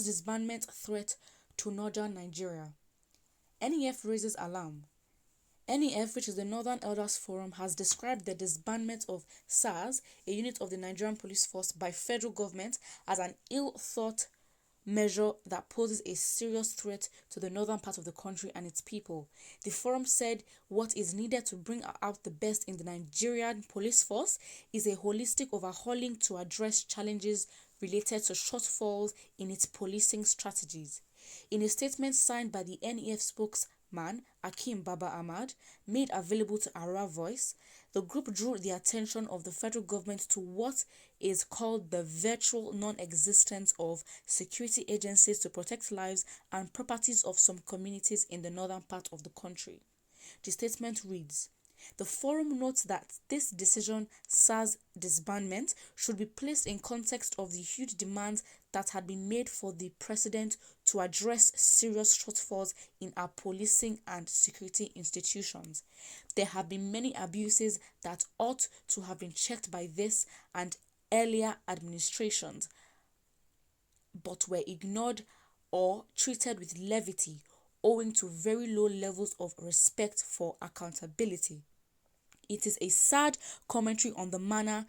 disbandment threat to northern Nigeria. NEF raises alarm. NEF, which is the Northern Elders Forum, has described the disbandment of SARS, a unit of the Nigerian police force, by federal government as an ill-thought measure that poses a serious threat to the northern part of the country and its people. The forum said what is needed to bring out the best in the Nigerian police force is a holistic overhauling to address challenges related to shortfalls in its policing strategies. In a statement signed by the NEF spokesman Akeem Baba Ahmad, made available to Ara Voice, the group drew the attention of the federal government to what is called the virtual non-existence of security agencies to protect lives and properties of some communities in the northern part of the country. The statement reads, "The forum notes that this decision, SARS disbandment, should be placed in context of the huge demands that had been made for the president to address serious shortfalls in our policing and security institutions. There have been many abuses that ought to have been checked by this and earlier administrations, but were ignored or treated with levity owing to very low levels of respect for accountability. It is a sad commentary on the manner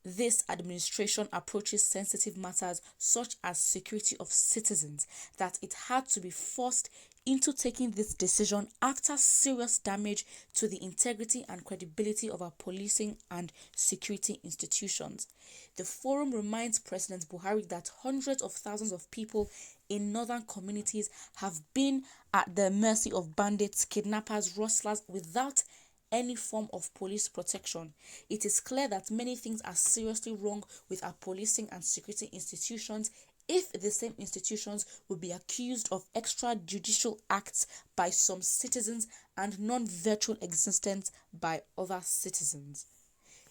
this administration approaches sensitive matters such as security of citizens that it had to be forced into taking this decision after serious damage to the integrity and credibility of our policing and security institutions. The forum reminds President Buhari that hundreds of thousands of people in northern communities have been at the mercy of bandits, kidnappers, rustlers without any form of police protection. It is clear that many things are seriously wrong with our policing and security institutions if the same institutions will be accused of extrajudicial acts by some citizens and non-virtual existence by other citizens.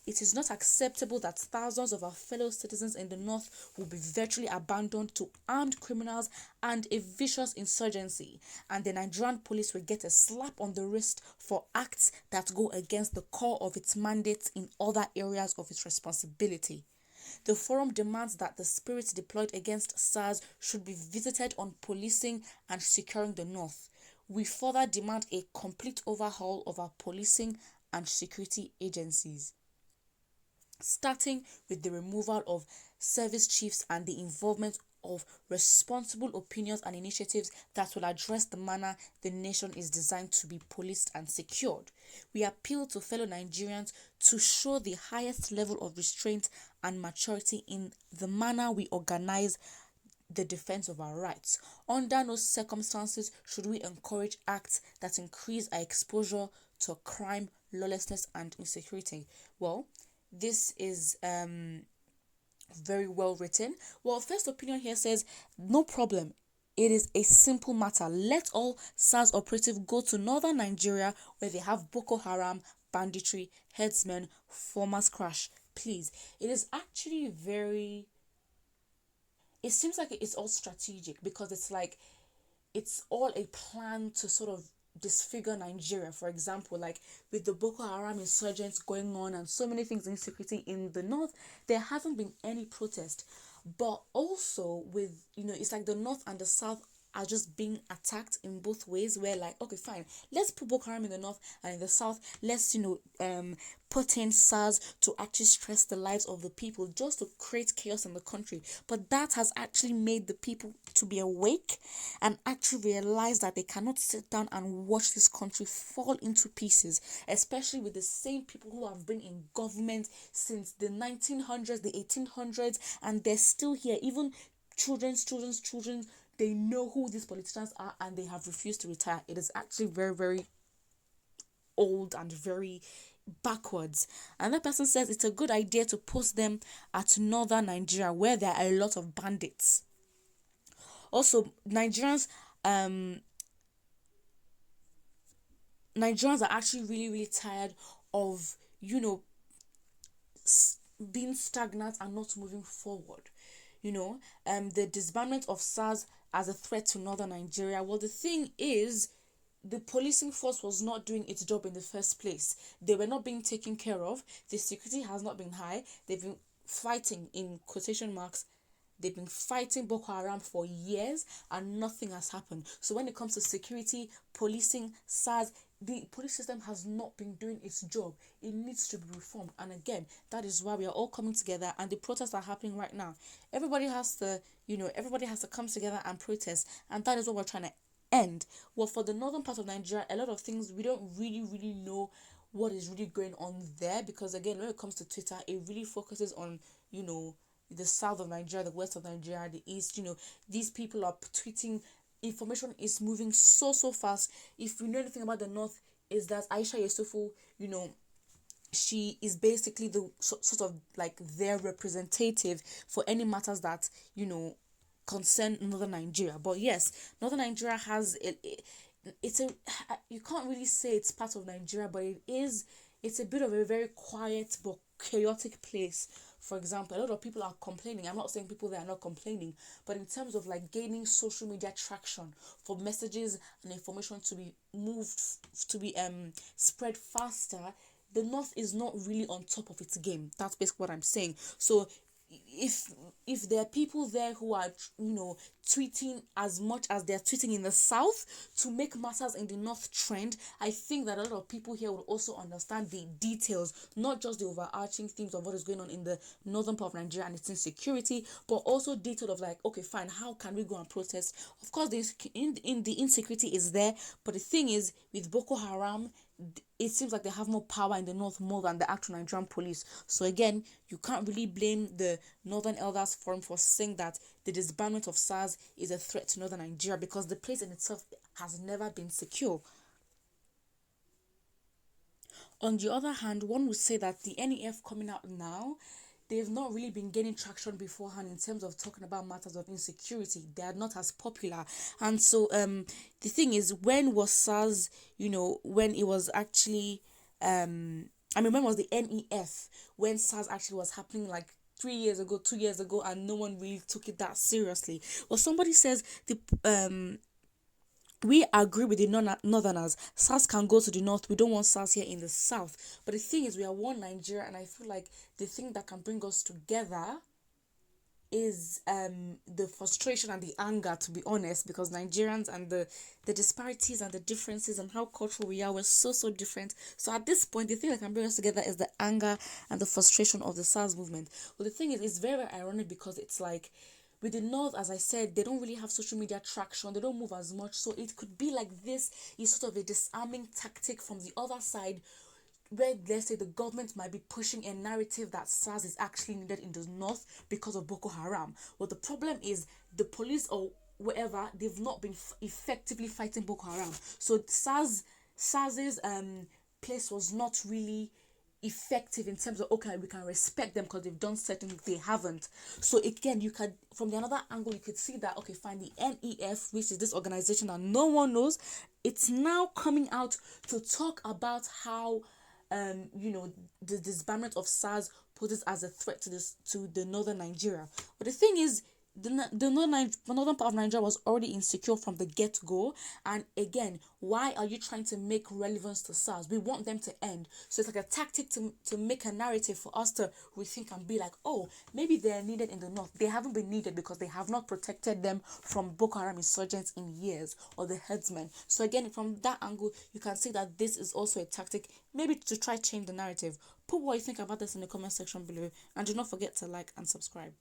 It is not acceptable that thousands of our fellow citizens in the north will be virtually abandoned to armed criminals and a vicious insurgency, and the Nigerian police will get a slap on the wrist for acts that go against the core of its mandates in other areas of its responsibility. The forum demands that the spirit deployed against SARS should be visited on policing and securing the north. We further demand a complete overhaul of our policing and security agencies, starting with the removal of service chiefs and the involvement of responsible opinions and initiatives that will address the manner the nation is designed to be policed and secured. We appeal to fellow Nigerians to show the highest level of restraint and maturity in the manner we organize the defense of our rights. Under no circumstances should we encourage acts that increase our exposure to crime, lawlessness, and insecurity." Well, this is very well written. Well, first opinion here says, no problem. It is a simple matter. Let all SARS operatives go to northern Nigeria where they have Boko Haram, banditry, herdsmen, farmers crash. Please. It is actually it seems like it's all strategic because it's like it's all a plan to sort of disfigure Nigeria. For example, like with the Boko Haram insurgents going on and so many things in security in the north, there hasn't been any protest. But also with, it's like the north and the south are just being attacked in both ways, where like, okay, fine, let's put Boko Haram in the north, and in the south, let's, put in SARS to actually stress the lives of the people just to create chaos in the country. But that has actually made the people to be awake and actually realize that they cannot sit down and watch this country fall into pieces, especially with the same people who have been in government since the 1900s, the 1800s, and they're still here. Even children, they know who these politicians are and they have refused to retire. It is actually very, very old and very backwards. Another person says it's a good idea to post them at northern Nigeria where there are a lot of bandits. Also, Nigerians are actually really, really tired of, being stagnant and not moving forward. The disbandment of SARS as a threat to northern Nigeria. Well, the thing is, the policing force was not doing its job in the first place. They were not being taken care of. The security has not been high. They've been fighting, in quotation marks, They've been fighting Boko Haram for years and nothing has happened. So when it comes to security, policing, SARS, the police system has not been doing its job. It needs to be reformed. And again, that is why we are all coming together, and the protests are happening right now. Everybody has to, everybody has to come together and protest. And that is what we're trying to end. Well, for the northern part of Nigeria, a lot of things we don't really know what is really going on there, because again, when it comes to Twitter, it really focuses on, the south of Nigeria, the west of Nigeria, the east. These people are tweeting. Information is moving so fast. If you know anything about the north, is that Aisha Yesufu, she is basically the sort of like their representative for any matters that concern northern Nigeria. But yes, northern Nigeria has it's a, you can't really say it's part of Nigeria, but it's a bit of a very quiet but chaotic place. For example, a lot of people are complaining. I'm not saying people there are not complaining, but in terms of like gaining social media traction for messages and information to be moved, to be spread faster, the north is not really on top of its game. That's basically what I'm saying. So if there are people there who are tweeting as much as they're tweeting in the south to make matters in the north trend, I think that a lot of people here will also understand the details, not just the overarching themes of what is going on in the northern part of Nigeria and its insecurity, but also detail of like, okay, fine, how can we go and protest? Of course, the insecurity is there, but the thing is, with Boko Haram, it seems like they have more power in the north more than the actual Nigerian police. So again, you can't really blame the Northern Elders Forum for saying that the disbandment of SARS is a threat to northern Nigeria, because the place in itself has never been secure. On the other hand, one would say that the NEF coming out now, they've not really been gaining traction beforehand in terms of talking about matters of insecurity. They are not as popular. And so the thing is, when was SARS, when it was actually when was the NEF, when SARS actually was happening, like 3 years ago, 2 years ago, and no one really took it that seriously. Well, somebody says we agree with the northerners. SARS can go to the north. We don't want SARS here in the south. But the thing is, we are one Nigeria, and I feel like the thing that can bring us together is the frustration and the anger, to be honest, because Nigerians and the disparities and the differences and how cultural we are, we're so different. So at this point, the thing that can bring us together is the anger and the frustration of the SARS movement. Well, the thing is, it's very ironic, because it's like, with the north, as I said, they don't really have social media traction. They don't move as much. So it could be like this is sort of a disarming tactic from the other side, where, let's say, the government might be pushing a narrative that SARS is actually needed in the north because of Boko Haram. Well, the problem is the police or whatever, they've not been effectively fighting Boko Haram. So SARS's place was not really effective in terms of, okay, we can respect them because they've done certain things. They haven't. So again, you can, from the another angle, you could see that, okay, fine, the NEF, which is this organization that no one knows, it's now coming out to talk about how the disbandment of SARS poses as a threat to the northern Nigeria. But the thing is, the northern part of Nigeria was already insecure from the get-go. And again, why are you trying to make relevance to SARS? We want them to end. So it's like a tactic to make a narrative for us to rethink and be like, oh, maybe they're needed in the north. They haven't been needed because they have not protected them from Boko Haram insurgents in years, or the headsmen. So again, from that angle, you can see that this is also a tactic, maybe to try change the narrative. Put what you think about this in the comment section below, and do not forget to like and subscribe.